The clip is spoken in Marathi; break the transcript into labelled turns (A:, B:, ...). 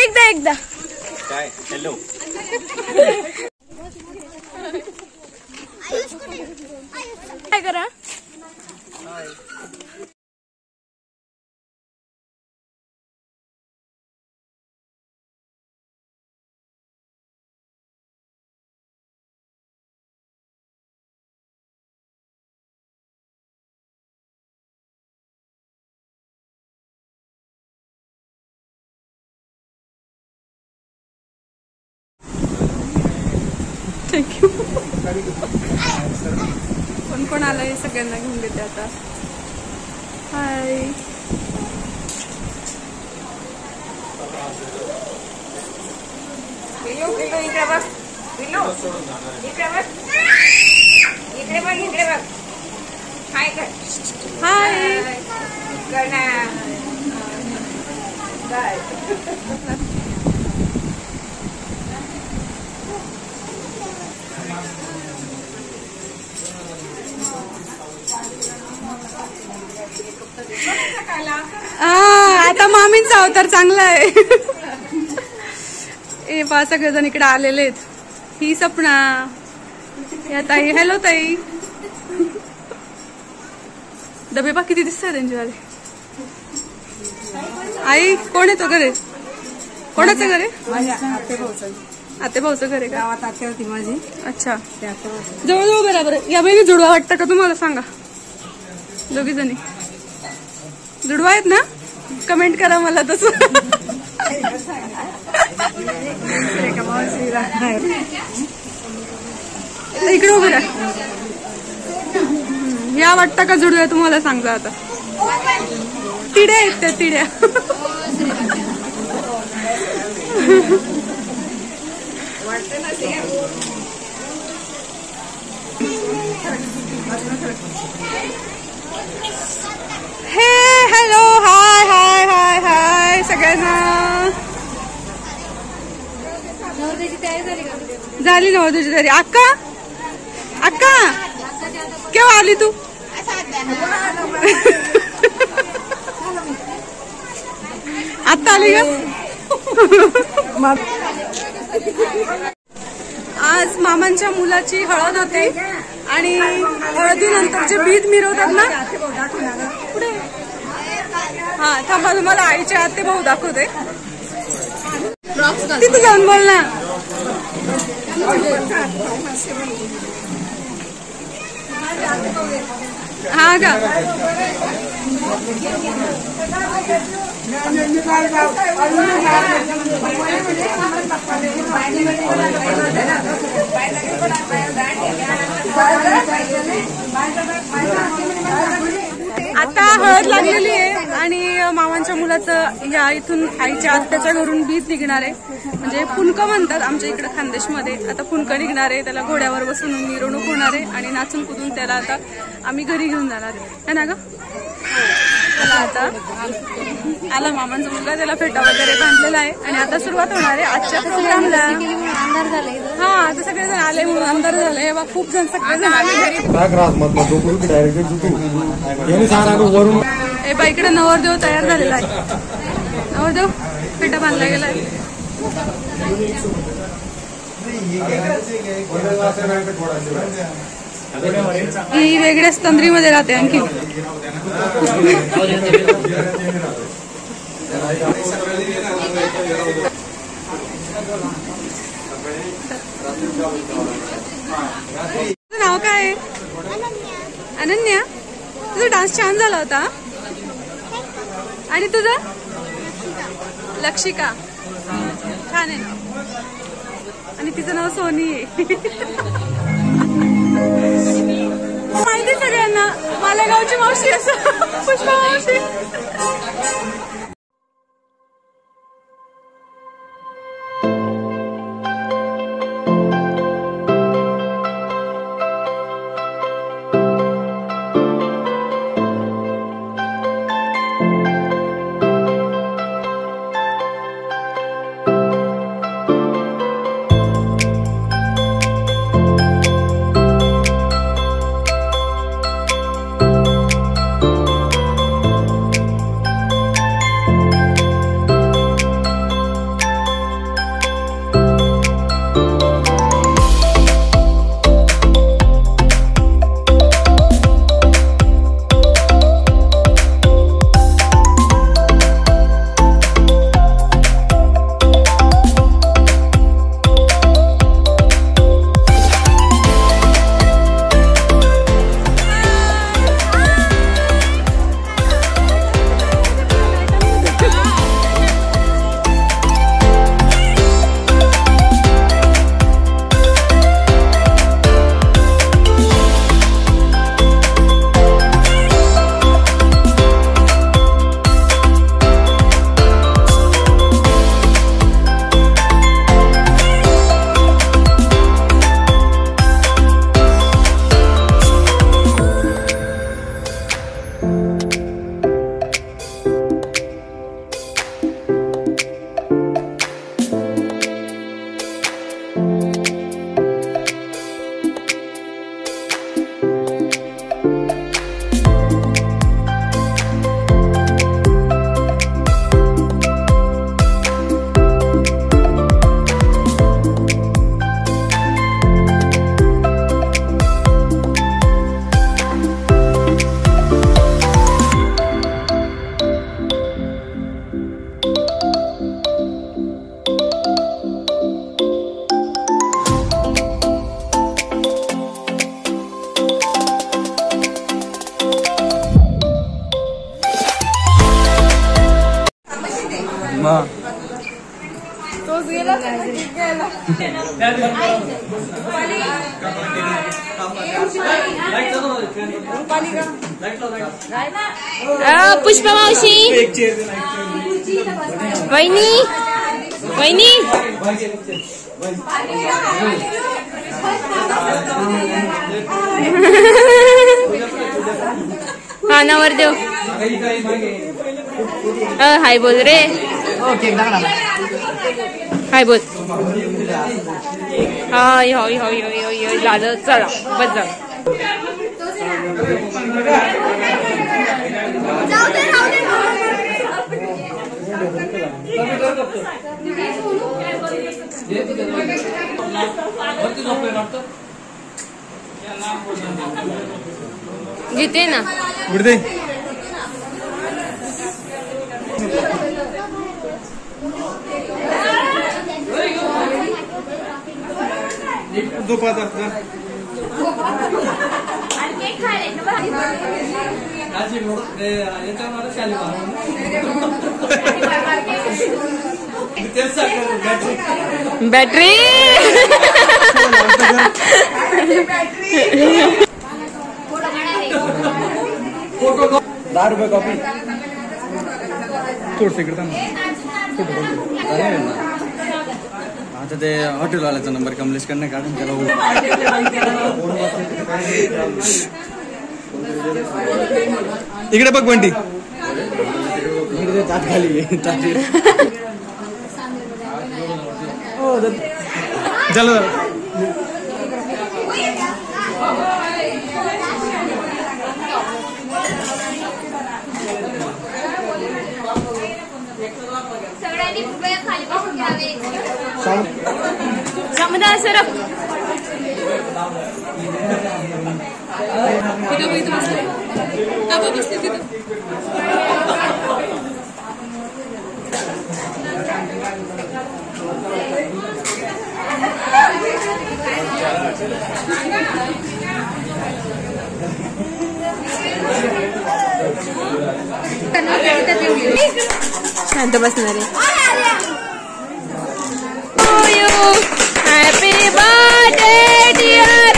A: एकदा
B: काय हॅलो
A: काय करा थँक्यू कोण कोण आलंय सगळ्यांना घेऊन देते आता हाय हाय आता मामींचा अवतार चांगला आहे ए पा सगळेजण इकडे आलेले आहेत ही सपना या ताई हॅलो ताई डबे पा किती दिसतात त्यांच्यावाले आई कोण येतो घरे कोणाचं घरे आते भाऊचं घर आहे का
C: गावात आत्या होती माझी
A: अच्छा जवळजवळ बरोबर या बहिणी जुडवा वाटतं का तुम्हाला सांगा दोघी जणी जुडवा आहेत ना कमेंट करा मला तसं इकडे उभं राहा या वाटतं का जुडव्या तुम्हाला सांगतो आता तिड्या आहेत त्या तिड्या हे हॅलो हाय हाय हाय हाय सगळ्यांना झाली नवरदेवची तयारी अक्का अक्का केव्हा आली तू आत्ता आली का आज मामांच्या मुलाची हळद होती आणि हळदीनंतर जे बीज मिरवतात ना पुढे हा थांबा तुम्हाला आईचे आते भाऊ दाखवते तिथे जाऊन बोल ना हा का आता हळद लागलेली आहे आणि मामांच्या मुलाचं या इथून आईच्या आत्याच्या घरून बीज निघणार आहे म्हणजे पुणकं म्हणतात आमच्या इकडे खानदेशमध्ये आता पुणकं निघणार आहे त्याला घोड्यावर बसून मिरवणूक होणार आहे आणि नाचून कुदून त्याला आता आम्ही घरी घेऊन जाणार आहे ना ग त्याला आता आला मामांचा मुलगा त्याला फेटा वगैरे बांधलेला आहे आणि आता सुरुवात होणार आहे आजच्या प्रोग्रामला अंधार झाले हा आता सगळेजण आले म्हणून अंधार झाले खूप जण सगळेजण आले ए बा इकडे नवरदेव तयार झालेला आहे नवरदेव फेटा बांधला गेला आहे ही वेगळ्याच तंद्रीमध्ये राहते आणखी तुझं नाव काय आहे अनन्या तुझा डान्स छान झाला होता आणि तुझं लक्षिका छान आहे आणि तिचं नाव सोनी आहे माहिती सगळ्यांना मालेगावची मावशी असं पुष्पा मावशी तोच गेला
B: पुष्पा मावशी वहिनी वहिनी हा नवरदेव हाय बोल रे हाय बोल हाय होय होय होय होय झालं चला बस जा जिते ना बॅटरी
C: 10 रुपये कॉपी थोडस इकडे आता ते हॉटेलवाल्याचा नंबर कमलेश कडनं काढून त्याला इकडे बघ बंटी ताट खाली चलो
B: समुदाय सरप शांत बसणार आहे हॅपी बर्थडे डिअर